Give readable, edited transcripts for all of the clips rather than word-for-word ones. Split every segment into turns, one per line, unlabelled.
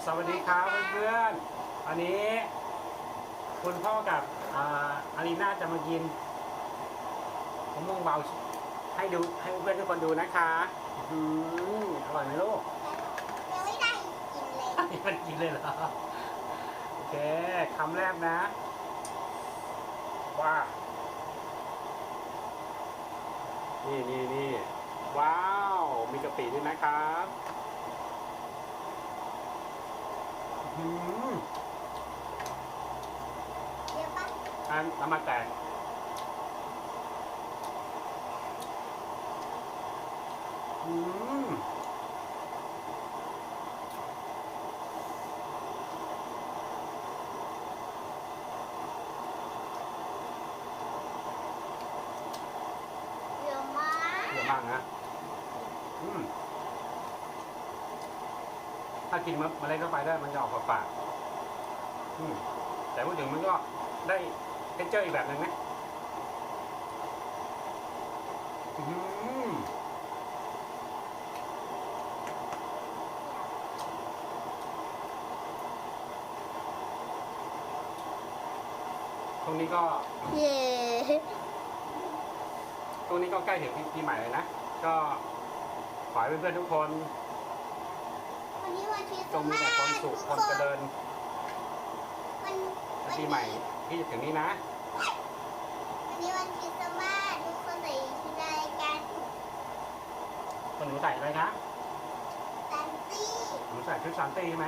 สวัสดีครับเพื่อนๆวันนี้คุณพ่อกับอารีน่าจะมากินมะม่วงเบาให้ดูให้เพื่อนทุกคนดูนะคะอร่อยไหมลูก
ยังไม่ได้กินเลย
ยังไม่ได้กินเลยเหรอโอเคคำแรกนะว้านี่ว้าวมีกะปิด้วยนะครับ
เดี๋ยวปะ
น้ำมันแตก
เยอะมาก
เยอะมากนะถ้ากินเมล็ดเข้าไปได้มันจะออกฝาดแต่พูดถึงมันก็ได้เทคเจอร์อีกแบบหนึ่งนะตรงนี้ก็
เย่
ตรงนี้ก็ใกล้ถึงปีใหม่เลยนะก็ขอให้เพื่อนๆทุกคน
วันนี้วันคริส
จ
ต์
งมี
มา
แต่ความ
ส
สุข
ทุก
ความ
ค
เจ
น
ริญ
วัน
ปีใหม่ที่จะถึงนี้นะ
วันนี้วันคริสต์มาสทุกคนใส่ชุดอะไรกัน
คนหนูใส่อะไรคะ
แซนตี้
หนูใส่ชุดซานตี้ใช่ไหม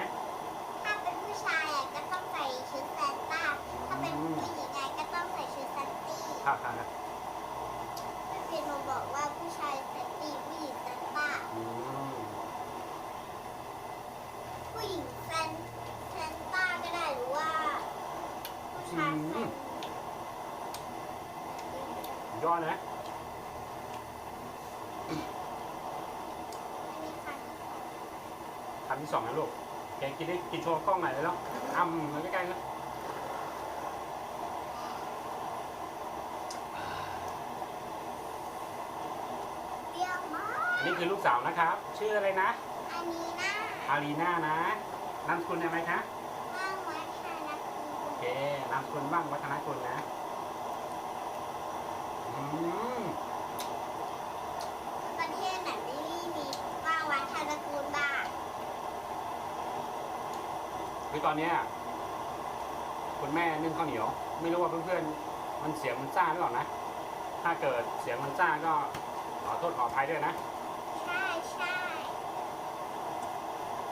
ถ้าเป็นผู้ชายก็ต้องใส่ชุดแซนต้าถ้าเป็นผู้หญิงก็ต้องใส่ชุดแซนตี้
ค่ะ
แม่เพียโนบอกว่าผู้ชายแซนตี้ผู้หญิงแซนต้าผู้หญิงแซนต้าก็ได้หรือว่าผู้ชายแซน
ยอดนะ
อันนี้ค่ะ
คำที่สองนะลูกแกกินโชว์กล้องหน่อยเลยเนาะมาใกล้ๆนะ
เรียกมา
อันนี้คือลูกสาวนะครับ ชื่ออะไรนะ
อันนี้นะ
อารีน่านะนามสกุลอะไรคะ
ว่างวัฒนธรรม
โอเคนามสกุลบ้างวัฒนกุลนะ
ประเทศไหนไม่มีว่างวัฒนกูลบ้าง
คือตอนเนี้ยคุณแม่นึ่งข้าวเหนียว ไม่รู้ว่าเพื่อนๆมันเสียงมันซ่าหรือเปล่านะถ้าเกิดเสียงมันซ่าก็ขอโทษขออภัยด้วยนะ
ใช่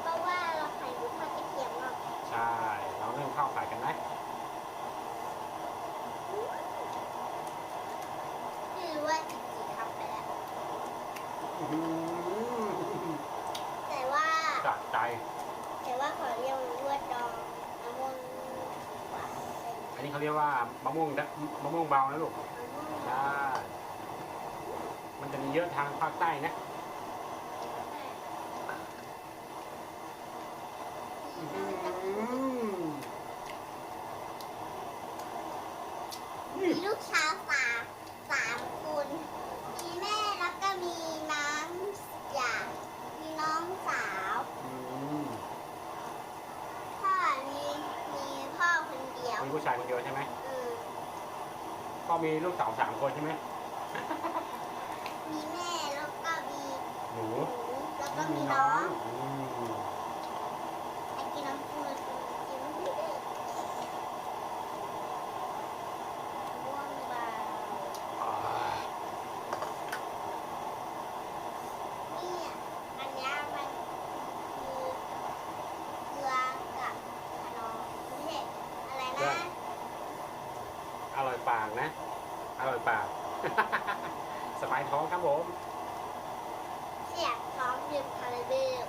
เพราะว่าเราใส่ลูกมะกระเทียมเนาะ
ใช่เรานึ่งข้าวขายกันไหม
ไม่รู้ว่ากี่คำไปแล้ว แต่ว่า
จากใจ
ขอเรียกมันว่าดองมะม่วงหวาน
อันนี้เขาเรียกว่ามะม่วงเบานะลูก
มะม่วง
ใช่มันจะมีเยอะทางภาคใต้นะ
มีลูกชายสามคนมีแม่แล้วก็มีน้องมีน้องสาวพ่อมีพ่อคนเดียว
มีผู้ชายคนเดียวใช่ไหม
อืม
ก็มีลูกสาว3 คนใช่ไหม
มีแม่แล้วก็มี
หนู
แล้วก็มีน้องไอ้กินน้ำปูกินไม่ได้ม่วงเบาเนี่ยอันนี้มันคือเกลือกับขนมไม่ใช่อะไรนะ
อร่อยปากนะ อร่อยปาก สบายท้องครับผม
เสียบพร้อมดื่มคาราเบล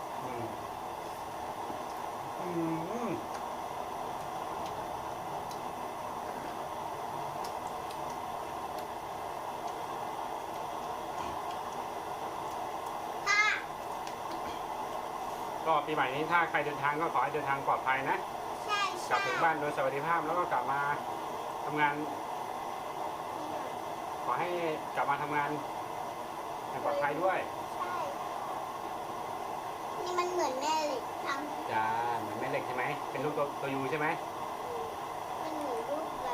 ค่ะ
ก็ปีใหม่นี้ถ้าใครเดินทางก็ขอให้เดินทางปลอดภัยนะ
ใช่
กลับถึงบ้านโดยสวัสดิภาพแล้วก็กลับมาทำงาน ขอให้กลับมาทำงานอย่างปลอดภัยด้วย
ใช่ นี่มันเหมือนแม่เหล็กทำ
จ้าเหมือนแม่เล็ก เป็นรูปตัวยูใช่ไหม
มันหนูรูปอะไร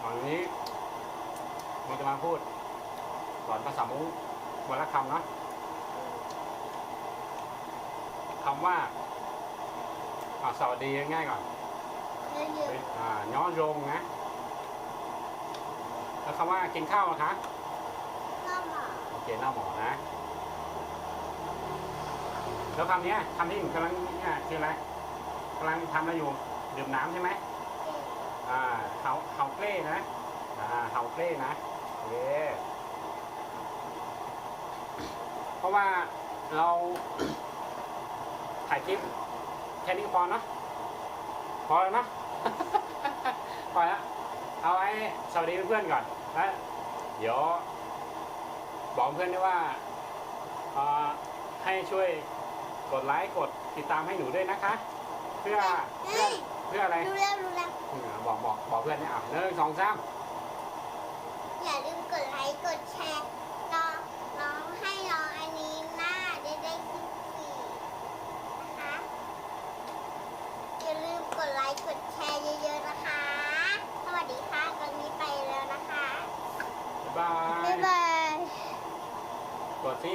ตอนนี้เราจะมาพูดสอนภาษามุ้งวันละคำเนาะคำว่าสวัสดีง่ายๆก่อน
เยอะ
ย้อนโรงนะแล้วคำว่ากินข้าวนะคะ
ๆก็หมอ
โอเคหน้าหมอนะ แล้วคำนี้คำที่กำลังเนี่ยคืออะไรกำลังทำอะไรอยู่ดื่มน้ำใช่ไหม
เก่ง
เฮาเกล้นะเฮาเกล้นะโอเคเพราะว่าเรา ถ่ายคลิปแค่นี้พอเนาะพอแล้วเนาะ พอแล้วเอาไว้สวัสดีเพื่อนๆก่อนแล้วเดี๋ยวบอกเพื่อนด้วยว่าให้ช่วยกดไลค์กดติดตามให้หนูด้วยนะคะ เพื่ออะไร
รู้แล้วรู้แล้ว
บอกเพื่อนเนี่ย1 2 3
อย่าลืมกดไลค์กดแชร์น้องให้น้องอันนี้หน้าได้14นะคะอย่าลืมกดไลค์กดแชร์เยอะๆนะคะ สวัสดีค่ะตอนนี้ไปแล้วนะคะ
บ๊ายบาย
บ๊ายบาย
กดสิ